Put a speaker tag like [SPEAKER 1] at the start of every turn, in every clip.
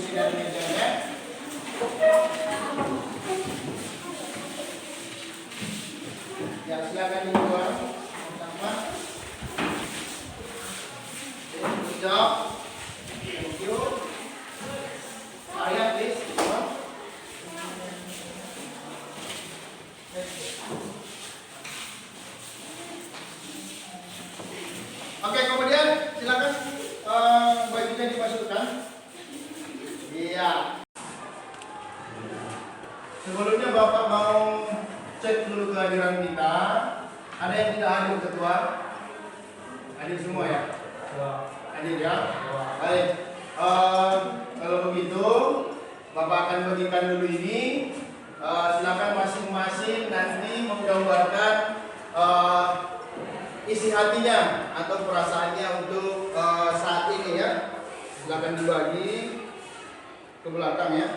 [SPEAKER 1] kursi dan mejanya. Ya, silakan dibuat pertama. Good job. Thank you. Arya, please. Oke, kemudian silakan bajunya dimasukkan. Iya. Sebelumnya Bapak mau cek dulu kehadiran kita. Ada yang tidak hadir ketua? Hadir semua ya? Hadir ya? Baik. Kalau begitu, Bapak akan bagikan dulu ini. Silakan masing-masing nanti menggambarkan isi hatinya atau perasaannya untuk saat ini ya. Silakan dibagi ke belakang ya.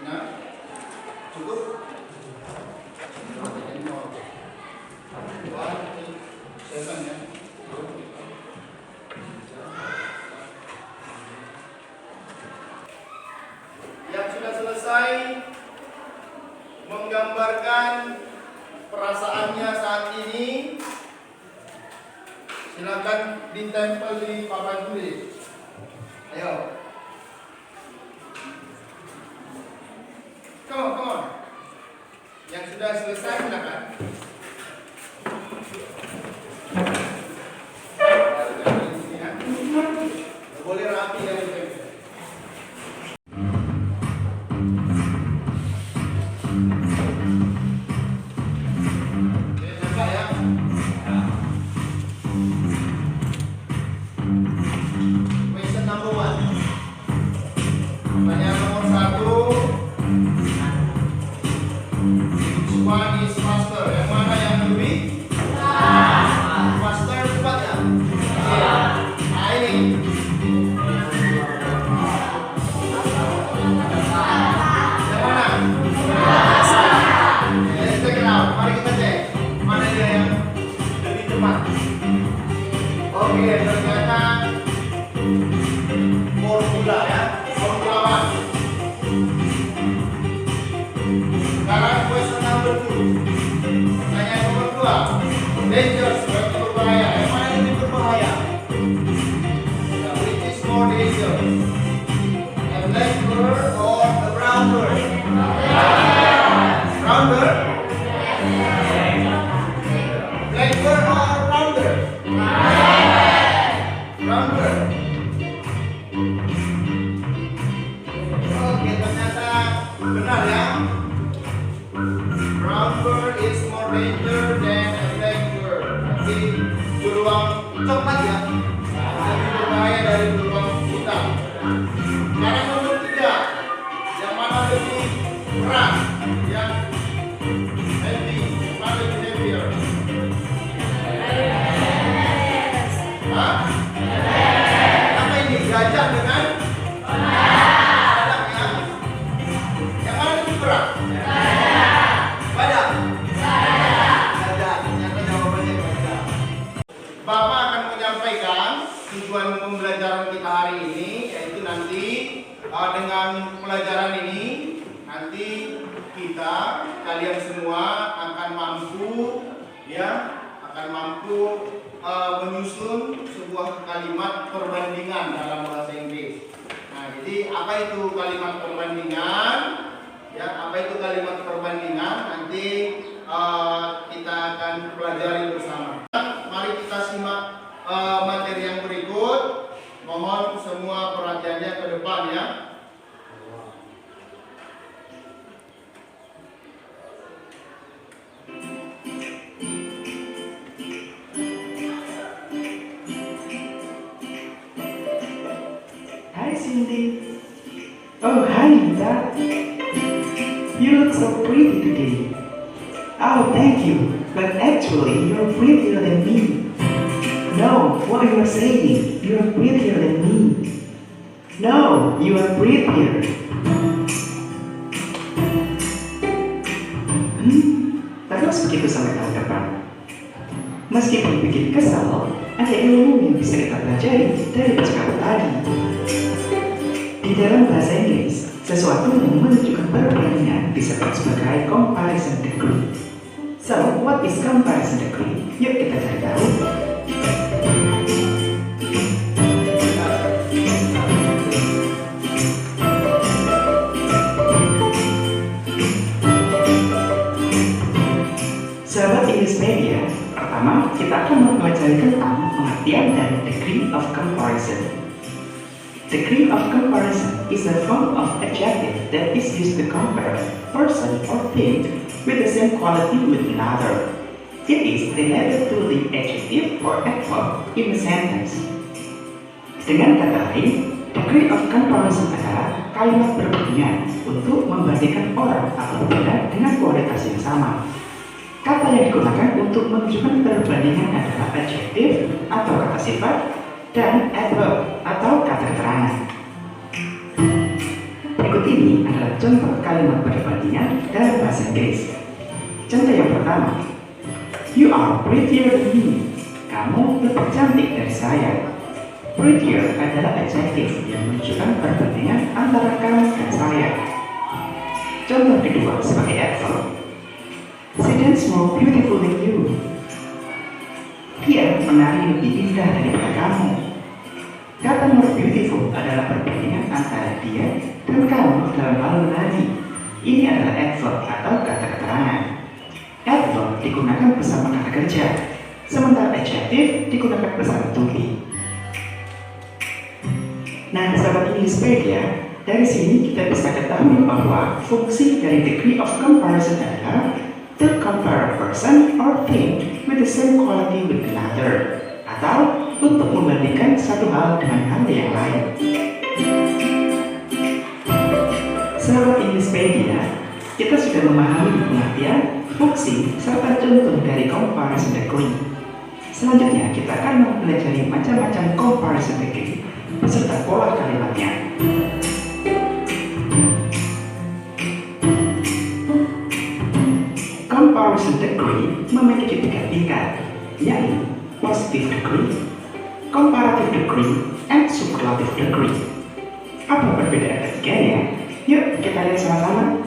[SPEAKER 1] Nah, cukup. Yang sudah selesai menggambarkan perasaannya saat ini, silakan ditempel di papan tulis. Ayo. Come on. Yang sudah selesai silakan. Boleh rapi ya ditempel. Question number 1. Pertanyaan nomor 1. Which one is faster? Yang mana yang lebih? Faster cepat ya? Nah ini. Yang mana? Let's check it out. Mari kita cek. Mana dia yang lebih cepat? Oke, ternyata formula ya. Formula 1. Sekarang question number 2. Pertanyaan nomor 2. Dangerous, berarti berbahaya. Yang mana yang lebih berbahaya? Which is more dangerous? A black bird or a brown bird? Brown bird? Black bird or brown bird? Brown bird. Oke, ternyata benar ya. Brown bird is more danger than a black bird. Jadi beruang coklat ya, lebih berbahaya dari beruang hitam. Sekarang nomor 3, yang mana lebih berat? Yang heavy, yang mana lebih heavier? Hah? Apa ini? Gajah dengan badak ya? Yang mana lebih berat? Badak. Badak. Ternyata jawabannya badak. Bapak akan menyampaikan tujuan pembelajaran kita hari ini, yaitu nanti dengan pelajaran ini nanti kalian semua akan mampu menyusun sebuah kalimat perbandingan dalam bahasa Inggris. Nah, jadi apa itu kalimat perbandingan? Ya, apa itu kalimat perbandingan? Nanti kita akan pelajari bersama. Mari kita simak materi yang berikut. Mohon semua perhatiannya ke depan ya.
[SPEAKER 2] Hi Cindy. Oh, hi Nita. You look so pretty today. Oh, thank you. But actually, you're prettier than me. No, what you are saying? You are prettier than me. No, you are prettier. Terus begitu sampai tahun depan. Meski meskipun bikin kesal, ada ilmu yang bisa kita pelajari dari percakapan tadi. Di dalam bahasa Inggris, sesuatu yang menunjukkan perbandingan disebut sebagai comparison degree. So, what is comparison degree? Yuk kita cari tahu. Sahabat English Media, pertama kita akan mempelajari tentang pengertian dari degree of comparison. Degree of comparison is a form of adjective that is used to compare a person or thing with the same quality with another. It is related to the adjective or adverb in a sentence. Dengan kata lain, degree of comparison adalah kalimat perbandingan untuk membandingkan orang atau benda dengan kualitas yang sama. Kata yang digunakan untuk menunjukkan perbandingan adalah adjektif atau kata sifat dan adverb atau kata keterangan. Berikut ini adalah contoh kalimat perbandingan dalam bahasa Inggris. Contoh yang pertama, you are prettier than me. Kamu lebih cantik dari saya. Prettier adalah adjektif yang menunjukkan perbandingan antara kamu dan saya. Contoh kedua sebagai adverb, she dances more beautiful than you. Dia menari lebih indah daripada kamu. Kata more beautiful adalah perbandingan antara dia dan kamu dalam hal menari. Ini adalah adverb atau kata keterangan. Adverb digunakan bersama kata kerja, sementara adjektif digunakan bersama to be. Nah, sahabat Englishpedia, dari sini kita bisa ketahui bahwa fungsi dari degree of comparison adalah to compare a person or thing with the same quality with another, atau untuk membandingkan satu hal dengan hal yang lain. Sahabat Englishpedia, kita sudah memahami pengertian, fungsi, serta contoh dari comparison degree. Selanjutnya kita akan mempelajari macam-macam comparison degree beserta pola kalimatnya. Comparison degree memiliki 3 tingkat, yaitu positive degree, comparative degree, and superlative degree. Apa perbedaan ketiganya? Yuk kita lihat sama-sama.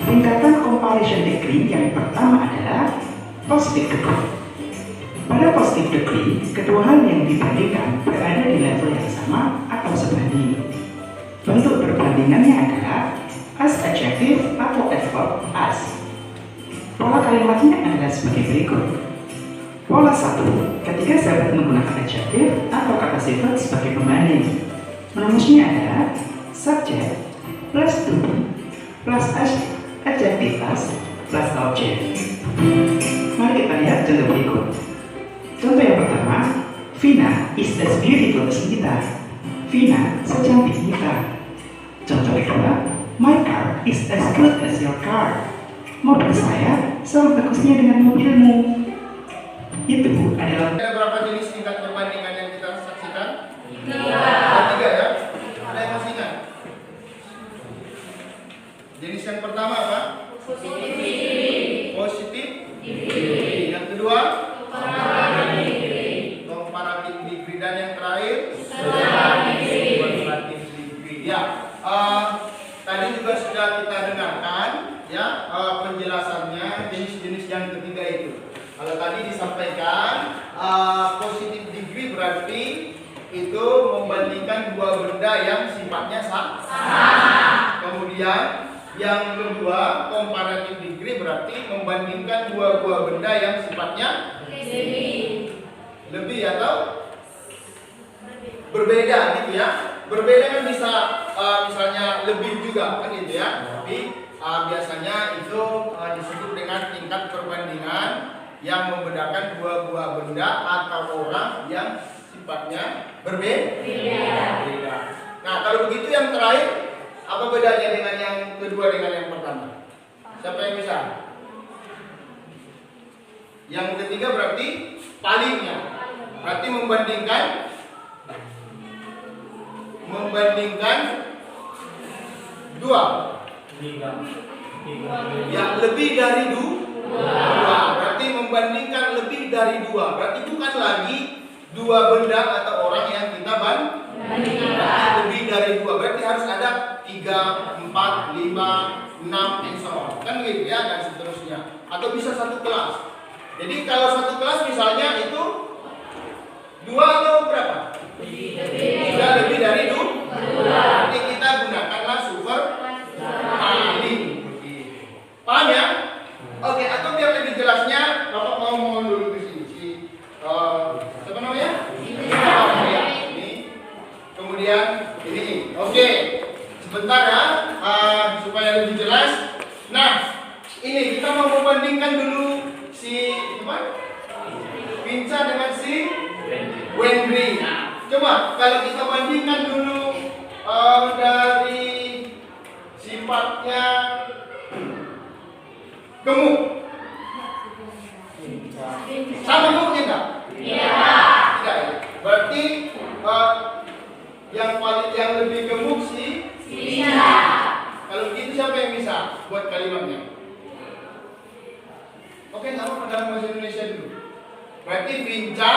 [SPEAKER 2] Tingkatan comparison degree yang pertama adalah positive degree. Pada positive degree, kedua hal yang dibandingkan berada di level yang sama atau sebanding. Bentuk perbandingannya adalah as adjective atau adverb as. Pola kalimatnya adalah sebagai berikut. Pola 1, ketika sahabat menggunakan adjektif atau kata sifat sebagai pembanding. Rumusnya adalah subject plus to be plus adjective as plus object. Mari kita lihat contoh berikut. Contoh yang pertama, Vina is as beautiful as Nita. Vina secantik Nita. Contoh kedua, my car is as good as your car. Mobil saya sama bagusnya dengan mobilmu. Itu adalah.
[SPEAKER 1] Ada berapa jenis tingkat perbandingan yang kita saksikan? 3 ya? Ada yang masih ingat? Jenis yang pertama apa? Positif. Yang kedua? Comparative degree. Dan yang terakhir? Superlative degree. Ya. Tadi juga sudah kita dengarkan ya penjelasannya jenis-jenis yang ketiga itu. Kalau tadi disampaikan positive degree berarti itu membandingkan dua benda yang sifatnya sama. Kemudian yang kedua comparative degree berarti membandingkan dua buah benda yang sifatnya lebih atau berbeda gitu ya. Berbeda kan bisa misalnya lebih juga kan gitu ya. Tapi biasanya itu disebut dengan tingkat perbandingan yang membedakan dua buah benda atau orang yang sifatnya berbeda. Nah, kalau begitu yang terakhir apa bedanya dengan yang kedua dengan yang pertama? Siapa yang bisa? Yang ketiga berarti palingnya. Berarti membandingkan dua. Ya, lebih dari Dua. Berarti membandingkan lebih dari dua. Berarti bukan lagi dua benda atau orang yang kita bandingkan. Lebih dari dua. Berarti harus ada 3, 4, 5, 6, and so on. Kan gitu ya, dan seterusnya. Atau bisa satu kelas. Jadi kalau satu kelas misalnya itu 2 atau berapa? Sudah lebih dari 2. Berarti kita gunakanlah super paling. Paham ya? Oke, atau biar lebih jelasnya, Bapak mau ngomong dulu di sini. Siapa namanya? Ya, ini. Kemudian ini. Oke. Sebentar ya, supaya lebih jelas. Nah, ini kita mau membandingkan dulu si Vinca dengan si Wendry. Nah, coba kalau kita bandingkan dulu dari sifatnya gemuk. Sama gemuknya enggak? Iya. Tidak ya. Berarti yang lebih gemuk si Vinca. Kalau begitu siapa yang bisa buat kalimatnya? Oke, nama dalam bahasa Indonesia dulu. Berarti Vinca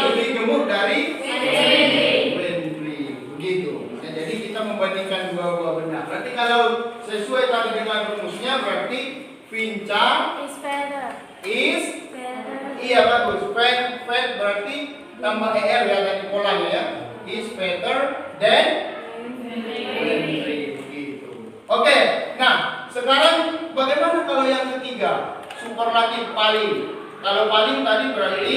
[SPEAKER 1] lebih gemuk dari Wendry. Begitu. Nah, jadi kita membandingkan dua buah benda. Berarti kalau sesuai tadi dengan rumusnya, berarti Vinca is iya bagus. Fat berarti tambah er ya tadi polanya ya. Is fatter than Wendry. Begitu. Oke. Nah, sekarang bagaimana kalau yang ketiga? Superlatif paling. Kalau paling tadi berarti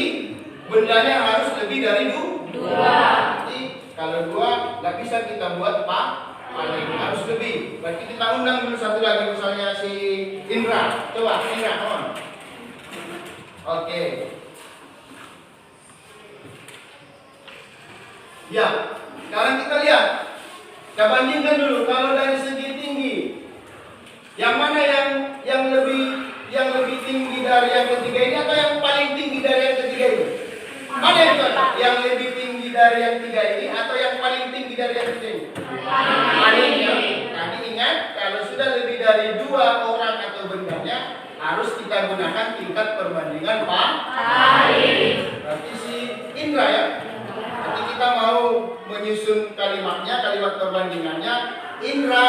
[SPEAKER 1] bendanya harus lebih dari 2. Berarti kalau 2 nggak bisa kita buat paling, harus lebih. Berarti kita undang dulu satu lagi, misalnya si Indra. Coba Indra, on. Oke. Ya, sekarang kita lihat. Kita bandingkan dulu kalau dari segi tinggi. Yang mana yang lebih tinggi dari yang ketiga ini atau yang paling tinggi dari yang ketiga ini? Mana yang cocok? Yang lebih tinggi dari yang tiga ini atau yang paling tinggi dari yang ketiga ini? Paling ya. Tadi ingat kalau sudah lebih dari 2 orang atau bendanya harus kita gunakan tingkat perbandingan paling. Berarti si Indra ya. Nanti kita mau menyusun kalimatnya, kalimat perbandingannya. Indra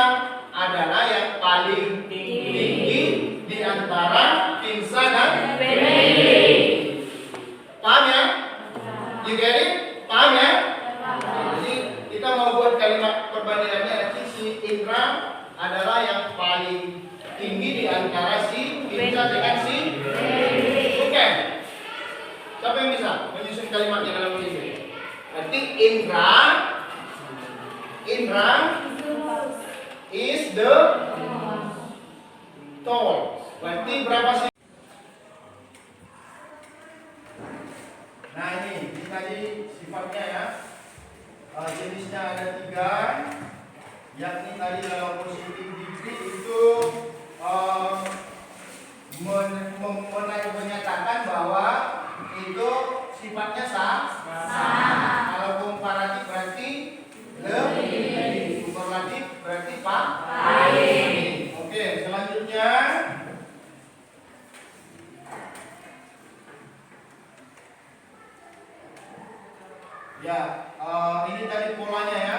[SPEAKER 1] adalah yang paling tinggi di antara Vinca dan Wendry. Paham ya? You get it? Paham ya? Jadi kita mau buat kalimat perbandingannya, nanti si Indra adalah yang paling tinggi di antara si Vinca dengan si Wendry. Oke. Siapa yang bisa menyusun kalimatnya dalam ini? Berarti Indra is the tall. Berarti berapa sih? Nah ini tadi sifatnya ya. Jenisnya ada 3, yakni tadi dalam positif degree itu menyatakan bahwa itu sifatnya sama. Kalau komparatif berarti lebih, superlatif berarti paling. Oke, selanjutnya ya, ini tadi polanya ya.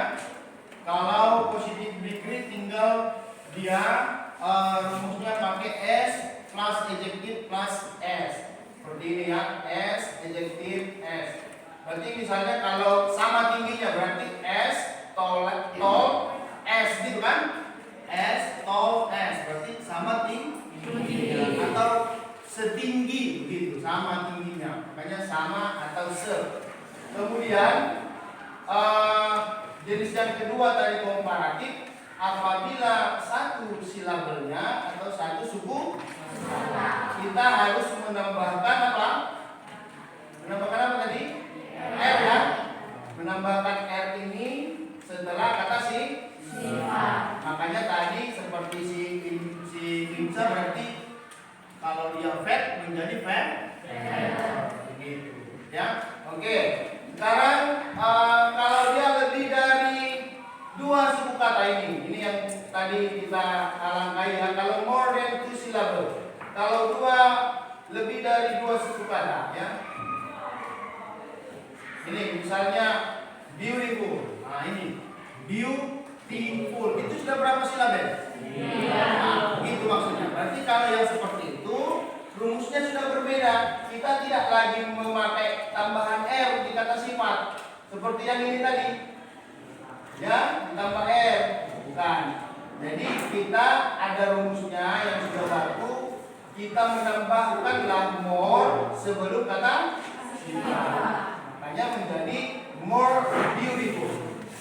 [SPEAKER 1] Kalau positif degree tinggal dia rumusnya pakai S plus adjektif plus S. Seperti ini ya, S adjektif S. Berarti misalnya kalau sama tingginya berarti S tall S gitu kan? S tall S berarti sama tingginya atau setinggi begitu, sama tingginya. Makanya sama atau se. Kemudian jenis yang kedua tadi komparatif, apabila satu silabelnya atau satu suku kita harus menambahkan apa? Menambahkan apa tadi? R ya. Menambahkan R ini setelah kata si sifat. Makanya tadi seperti si Vinca berarti kalau dia fat menjadi fat. Begitu ya. Oke. Sekarang kalau dia lebih dari 2 suku kata ini yang tadi kita alangkai ya. Kalau more than kalau lebih dari dua suku kata ya. Ini misalnya beautiful. Nah ini beautiful. Itu sudah berapa silabel? Nah, gitu maksudnya. Berarti kalau yang seperti itu rumusnya sudah berbeda. Kita tidak lagi memakai tambahan R di kata sifat seperti yang ini tadi. Ya, ditambah R, bukan. Jadi kita ada rumusnya yang sudah baku. Kita menambahkanlah more sebelum kata sifat. Makanya menjadi more beautiful,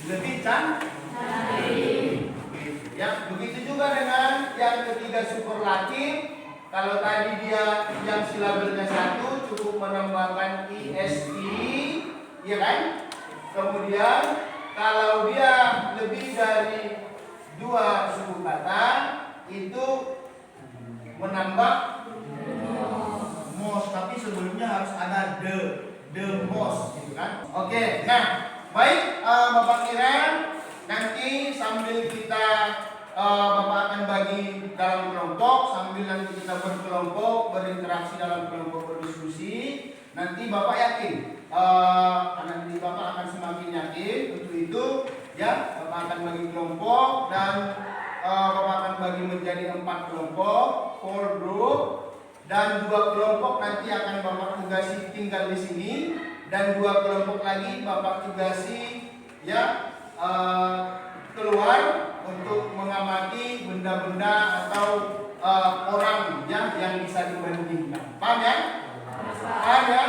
[SPEAKER 1] lebih cantik. Ya, begitu juga dengan yang ketiga superlatif. Kalau tadi dia yang silabelnya satu, cukup menambahkan est, ya kan? Kemudian kalau dia lebih dari dua suku kata, itu menambah most, tapi sebelumnya harus ada the most, gitu kan? Oke, nah baik Bapak Kiran, nanti sambil kita Bapak akan bagi dalam kelompok, sambil nanti kita berkelompok, berinteraksi dalam kelompok, berdiskusi. Nanti Bapak yakin, nanti Bapak akan semakin yakin untuk itu, ya. Bapak akan bagi kelompok dan Bapak akan bagi menjadi 4 kelompok, 4 group, dan 2 kelompok nanti akan Bapak tugasi tinggal di sini, dan 2 kelompok lagi Bapak tugasi, ya, keluar untuk mengamati benda-benda atau orang ya yang bisa dibandingkan. Paham ya? Paham ya?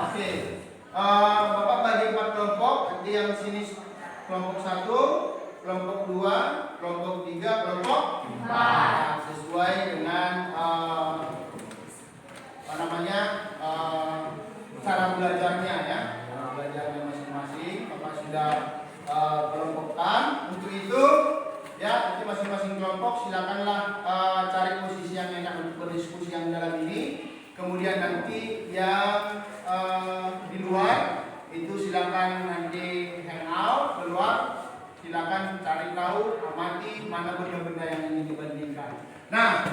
[SPEAKER 1] Oke. Bapak bagi 4 kelompok. Nanti yang sini kelompok 1, kelompok 2, kelompok 3, kelompok 4. Sesuai dengan cara belajarnya ya. Belajarnya masing-masing. Bapak sudah kelompokkan. Untuk itu ya, nanti masing-masing kelompok silakanlah cari posisi yang enak untuk berdiskusi yang dalam ini. Kemudian nanti yang di luar itu silakan nanti hang out keluar, silakan cari tahu, amati mana benda-benda yang ingin dibandingkan. Nah,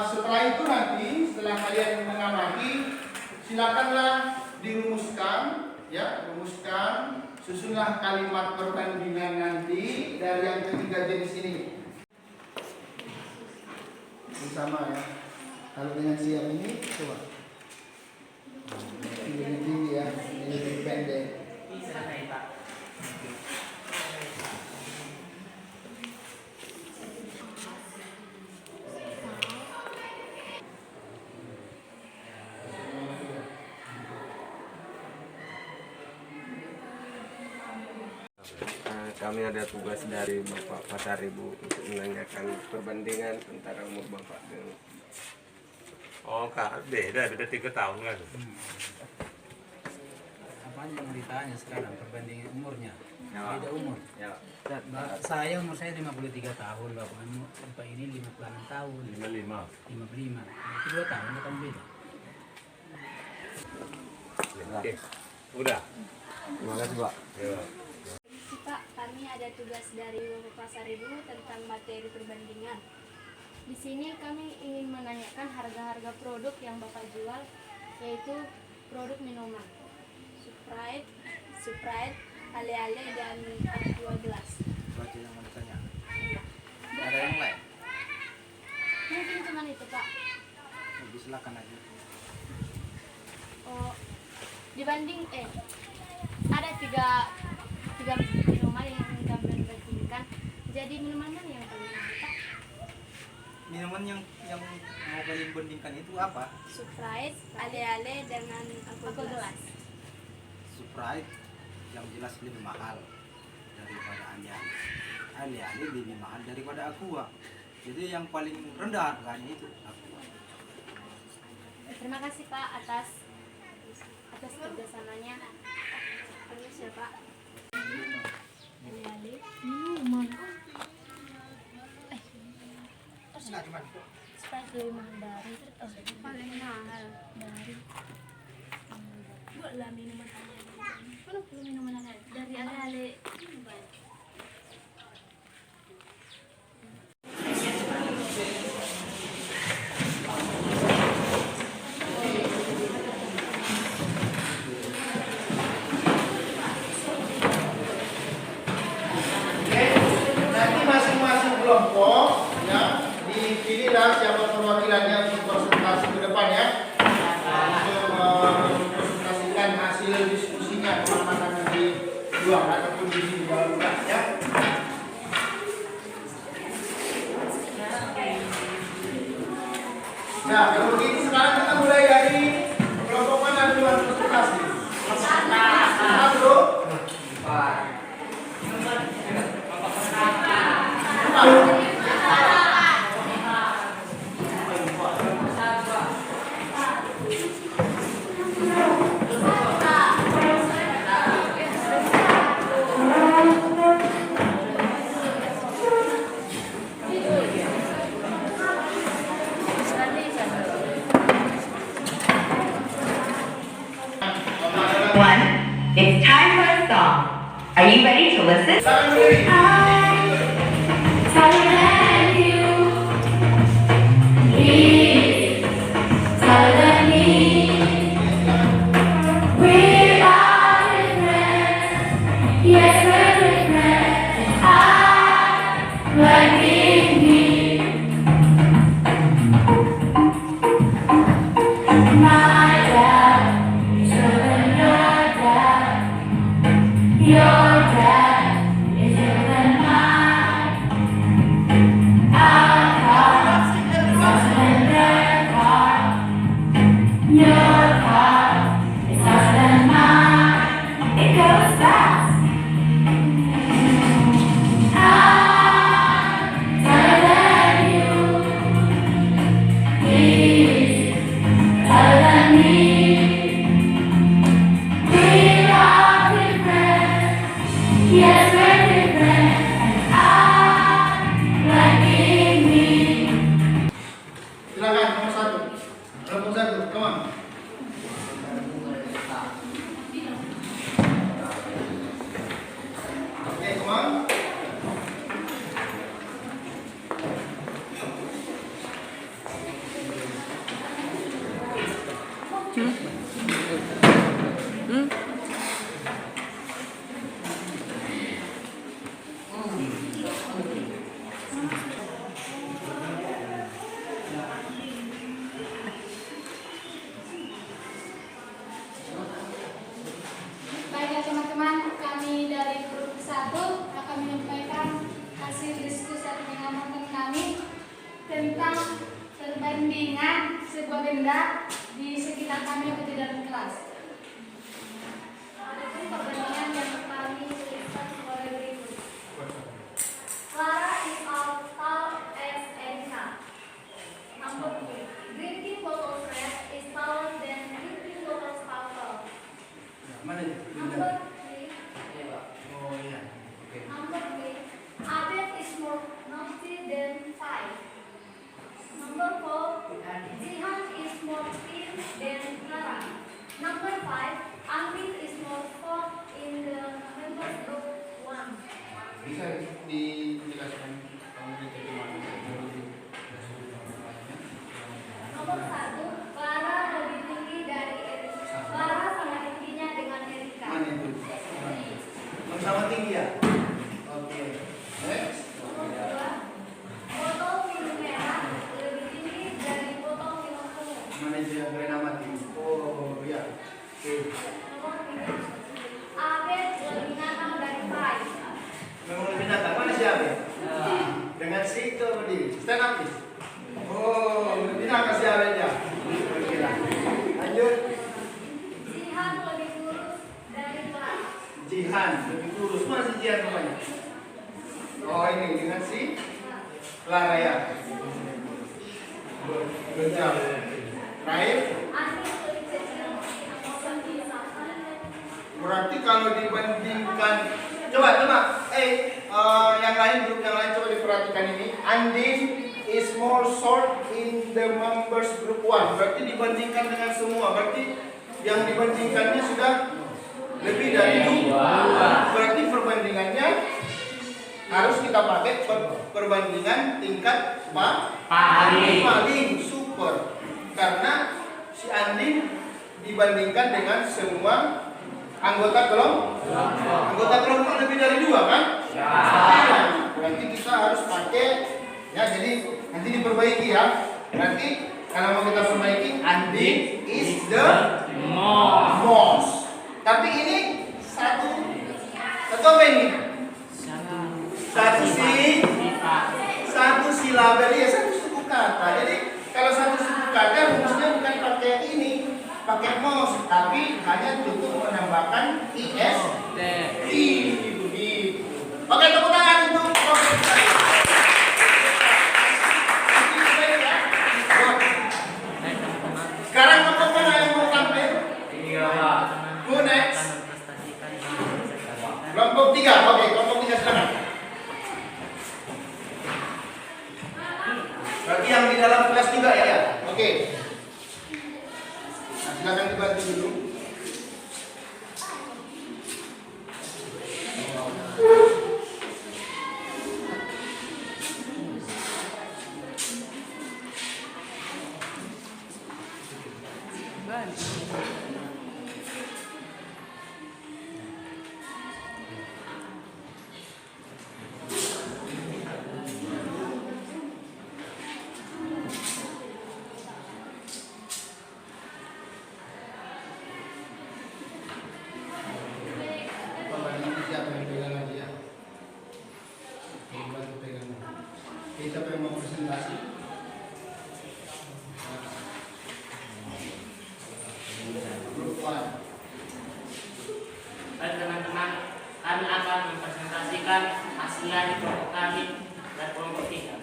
[SPEAKER 1] setelah itu nanti setelah kalian mengamati, silakanlah dirumuskan, ya, rumuskan. Susunlah kalimat perbandingan nanti dari yang ketiga jenis ini. Ini sama ya. Kalau dengan si yang ini, coba. Ini tinggi ya, ini lebih pendek.
[SPEAKER 3] Kami ada tugas dari Bapak Pasar Ibu untuk menanyakan perbandingan antara umur Bapak dengan...
[SPEAKER 4] Oh, Kak, beda 3 tahun kan?
[SPEAKER 5] Apa yang ditanya sekarang perbandingan umurnya?
[SPEAKER 3] Ya.
[SPEAKER 5] Beda umur.
[SPEAKER 3] Ya.
[SPEAKER 5] Saya umur saya 53 tahun, Bapak ini 56 tahun.
[SPEAKER 4] 55.
[SPEAKER 5] 55. Itu 2 tahun bukan beda.
[SPEAKER 4] Oke. Udah.
[SPEAKER 3] Terima kasih Pak.
[SPEAKER 4] Ya.
[SPEAKER 6] Pak, kami ada tugas dari Bapak Pasar Ibu tentang materi perbandingan. Di sini kami ingin menanyakan harga-harga produk yang Bapak jual, yaitu produk minuman, Sprite, Ale-ale, dan Aqua gelas.
[SPEAKER 5] Baca yang mau ditanya.
[SPEAKER 3] Ada yang lain?
[SPEAKER 6] Mungkin cuma itu, Pak.
[SPEAKER 5] Lebih silakan aja.
[SPEAKER 6] Oh, dibanding ada tiga minuman yang kami bandingkan. Jadi minuman mana yang paling enak, Pak?
[SPEAKER 5] Minuman yang mau kalian bandingkan itu apa?
[SPEAKER 6] Sprite, Ale-ale, dengan Aqua gelas.
[SPEAKER 5] Sprite yang jelas lebih mahal daripada Ale-ale. Ale-ale lebih mahal daripada Aqua. Jadi yang paling rendah harganya itu Aqua.
[SPEAKER 6] Terima kasih Pak atas kerjasamanya. Permisi ya Pak. Ale-ale, minuman. Sprite lebih mahal dari paling mahal dari buatlah minuman ale-ale. Mana perlu minuman ale-ale? Dari ale-ale.
[SPEAKER 1] luar ataupun di dalam kelas ya. Nah, kalau begitu sekarang kita mulai dari kelompok mana dulu harus presentasi? Bro.
[SPEAKER 7] One, it's time for a song. Are you ready to listen?
[SPEAKER 1] Tangan berdiri. Silakan nomor 1. Kelompok 1, come on. Oke, come on.
[SPEAKER 6] Baiklah teman-teman, kami dari grup 1 akan menyampaikan hasil diskusi atau pengamatan kami tentang perbandingan sebuah benda di sekitar kami atau di dalam kelas. Adapun perbandingan yang kami tuliskan sebagai berikut. Clara is as tall as Erika. Number 2. Drinking bottle red is taller than drinking bottle sparkle.
[SPEAKER 1] Mana itu?
[SPEAKER 6] Number 3.
[SPEAKER 1] Oh iya. Oke.
[SPEAKER 6] Number 3. Abed is more naughty than 5. Number 4. Jihan is more thin than Clara. Number 5. Amrit is more sport in the members group 1.
[SPEAKER 1] Bisa dijelaskan kamu itu mana?
[SPEAKER 6] Nomor 1. Clara lebih tinggi dari Erika. Clara sama tingginya dengan Erika.
[SPEAKER 1] Mana itu? Sama tinggi ya? Oke. Next.
[SPEAKER 6] Nomor 2. Botol minum merah lebih tinggi dari botol minum kuning.
[SPEAKER 1] Mana itu yang kalian amati? Oh iya. Oke.
[SPEAKER 6] Nomor 3. Abed lebih nakal dari Pai.
[SPEAKER 1] Memang lebih nakal. Mana si Abe? Dengan si itu berdiri. Stand up please. Oh, lebih nakal si Abe ya. Oke lah. Lanjut.
[SPEAKER 6] Jihan lebih kurus dari Clara.
[SPEAKER 1] Jihan lebih kurus. Mana si Jihan namanya? Oh ini dengan si Clara ya. Betul. Terakhir.
[SPEAKER 6] Amrit lebih kecil dari Saka.
[SPEAKER 1] Berarti kalau dibandingkan, coba yang lain, grup yang lain coba diperhatikan ini. Andin is more short in the members group 1. Berarti dibandingkan dengan semua. Berarti yang dibandingkannya sudah lebih dari 2. Berarti perbandingannya harus kita pakai perbandingan tingkat paling super. Karena si Andin dibandingkan dengan semua anggota kelompok lebih dari 2 kan? Ya. Berarti kita harus pakai ya, jadi nanti diperbaiki ya. Berarti kalau mau kita perbaiki, Andin is the most. Tapi ini satu Itu apa ini? Satu silabel ya, satu suku kata. Jadi kalau satu suku kata rumusnya bukan pakai ini, pakai mos, tapi hanya cukup menambahkan is, i, begitu. Oke, tepuk tangan untuk proses saya. Sekarang kelompok mana yang mau tampil? Who next? Kelompok 3, oke, kelompok 3 sekarang. Berarti yang di dalam kelas juga ya? Oke. Nah, silakan dibantu dulu. Kita pengen mau presentasi.
[SPEAKER 8] Baik teman-teman, kami akan mempresentasikan hasil dari kelompok kami dan kelompok 3.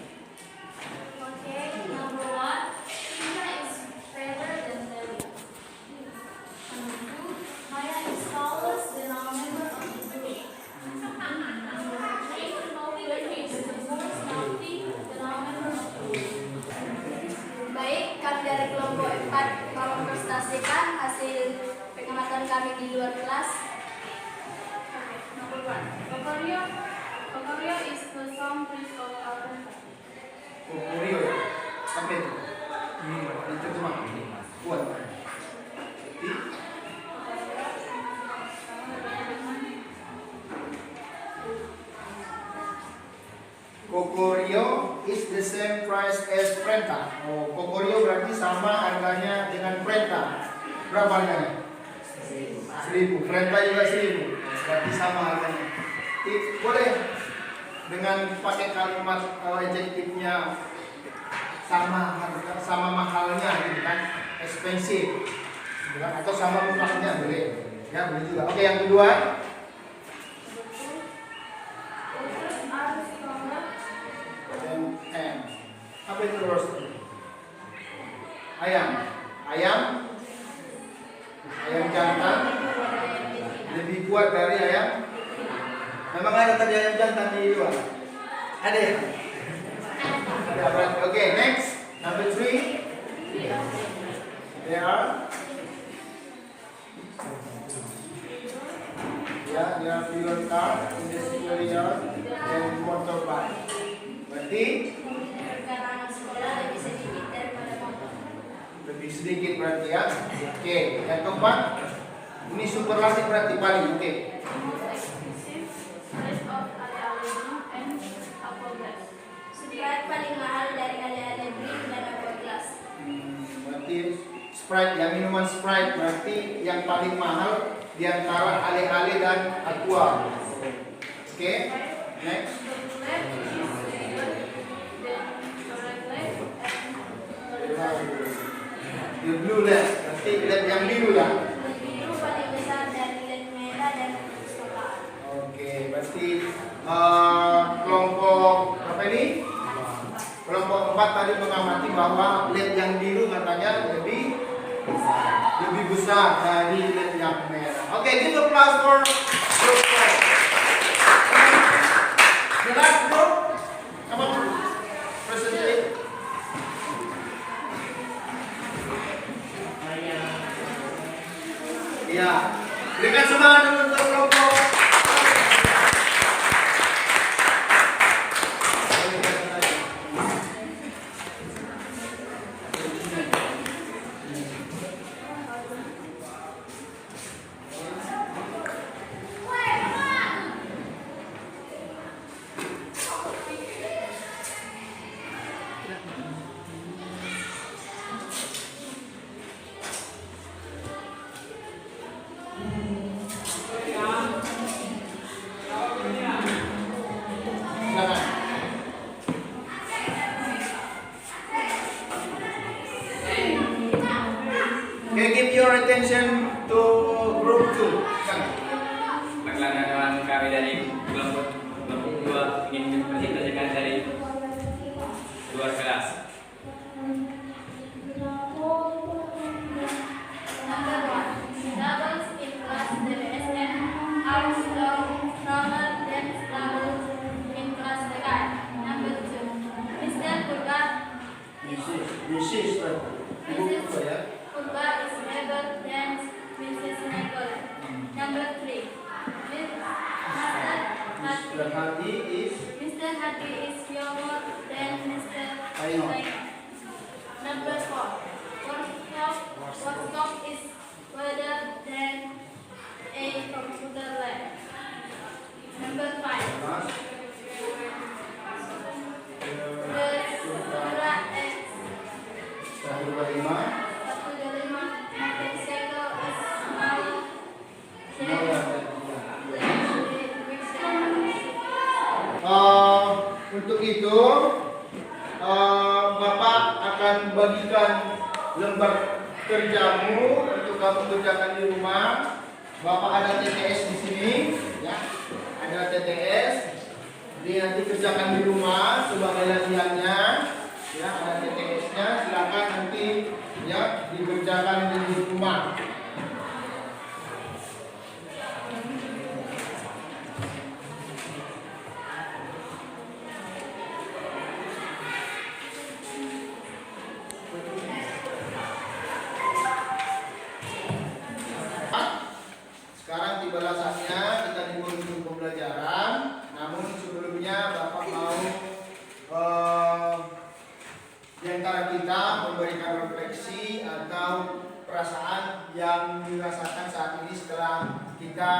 [SPEAKER 6] Okay, number 1, Tina is better than Delia. Number 2, Maya is taller than our member of the group. Number 3, Wendy is more healthy than our member of the group. Baik, kami dari kelompok 4 mau mempresentasikan hasil pengamatan kami di luar kelas. Number 1, Kokorio is the song prince of our country.
[SPEAKER 1] Kokorio ya? Apa itu? Itu cuma buat. Kokorio is the same price as Prenta. Oh, Kokorio berarti sama harganya dengan Prenta. Berapa harganya? 1.000. Prenta juga 1.000. Berarti sama harganya. Boleh dengan pakai kalimat adjektifnya sama harga, sama mahalnya gitu kan, expensive, atau sama murahnya boleh. Ya boleh juga. Oke, yang kedua. Apa itu roaster? Ayam jantan lebih kuat dari ayam. Memang ada tadi ayam jantan di luar. Ada ya? Ada. Oke, next number 3. There are fuel car, industrial yard, and motorbike. Berarti
[SPEAKER 6] Karangan sekolah lebih sedikit daripada motor.
[SPEAKER 1] lebih sedikit berarti ya. Oke, yang keempat. Ini superlatif berarti paling oke.
[SPEAKER 6] Sprite paling mahal dari ale-ale Green dan Aqua Glass.
[SPEAKER 1] Berarti Sprite, yang minuman Sprite berarti yang paling mahal di antara ale-ale dan Aqua. Oke, next. The blue lab, berarti lab yang biru lah.
[SPEAKER 6] Biru paling besar dari lab merah dan perpustakaan.
[SPEAKER 1] Oke, berarti kelompok apa ini? Kelompok 4 tadi mengamati bahwa lab yang biru katanya lebih besar dari lab yang merah. Oke, give applause for group 4. Jelas bro? Apa bro? Presentasi. Ya, berikan semangat dulu untuk kelompok. your attention to group 2.
[SPEAKER 9] Kawan kami dari kelompok 2 ingin mempresentasikan dari luar kelas.
[SPEAKER 6] Number 1. Doubles in class DBSN are stronger than doubles in class DKI. Number 2. Mr. Purba
[SPEAKER 1] Mrs.
[SPEAKER 6] Purba is better than Mrs. Nicola. Number 3.
[SPEAKER 1] Mr. Hadi is
[SPEAKER 6] Mr. Hadi is younger than Mr.
[SPEAKER 1] Aino.
[SPEAKER 6] Number 4. Workshop is better than a computer lab. Number 5. The Sura X
[SPEAKER 1] 125.
[SPEAKER 6] motorcycle is smaller
[SPEAKER 1] Untuk itu Bapak akan bagikan lembar kerjamu untuk kamu kerjakan di rumah. Bapak ada TTS di sini, ya, ada TTS. Jadi nanti kerjakan di rumah sebagai latihannya, ya, ada TTS-nya. Silakan nanti ya dikerjakan di rumah. Sekarang tiba saatnya kita dimulai untuk pembelajaran. Namun sebelumnya Bapak mau di antara kita memberikan refleksi atau perasaan yang dirasakan saat ini setelah kita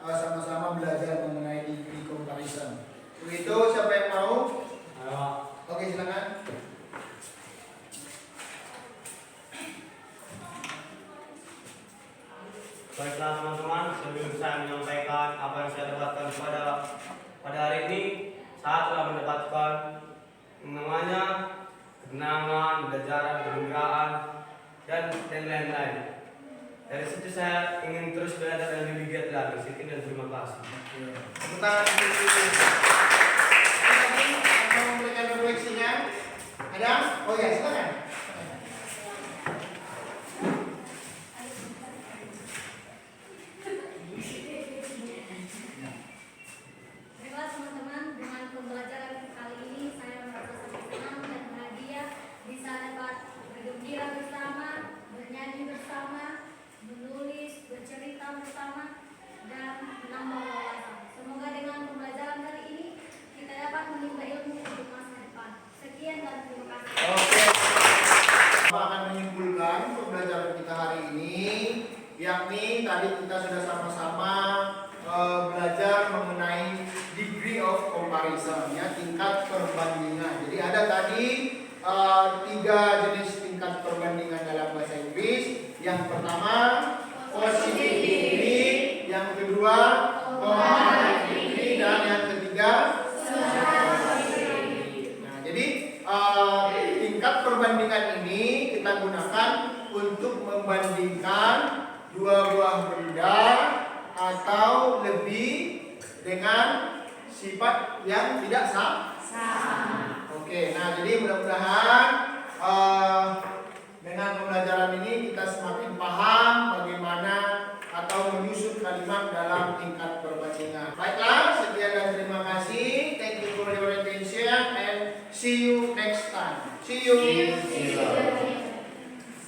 [SPEAKER 1] sama-sama belajar mengenai degree comparison. Begitu, siapa yang mau? Oke, silakan.
[SPEAKER 10] Baiklah teman-teman, sebelum saya menyampaikan apa yang saya dapatkan pada hari ini, saya telah mendapatkan namanya kenangan, belajaran, kegembiraan, dan lain-lain. Dari situ saya ingin terus belajar dan lebih giat lagi. Sekian dan terima kasih.
[SPEAKER 1] Tepuk tangan. Mau memberikan refleksinya? Ada? Oh ya, silakan.
[SPEAKER 6] Baiklah teman-teman, dengan pembelajaran kali ini saya merasa sangat senang dan bahagia bisa dapat bergembira bersama, bernyanyi bersama, menulis, bercerita bersama, dan menambah wawasan. Semoga dengan pembelajaran kali ini kita dapat menimba ilmu untuk masa depan. Sekian dan terima kasih.
[SPEAKER 1] Oke. Kita akan menyimpulkan pembelajaran kita hari ini, yakni tadi kita sudah sama-sama belajar mengenai degree of comparison, ya, tingkat perbandingan. Jadi ada tadi 3 jenis tingkat perbandingan dalam bahasa Inggris. Yang pertama positive degree, yang kedua comparative degree, dan yang ketiga nah, jadi tingkat perbandingan ini kita gunakan untuk membandingkan dua buah benda atau lebih dengan sifat yang tidak sama. Oke, nah jadi mudah-mudahan dengan pembelajaran ini kita semakin paham bagaimana atau menyusun kalimat dalam tingkat perbandingan. Baiklah, sekian dan terima kasih. Thank you for your attention and see you next time. See you.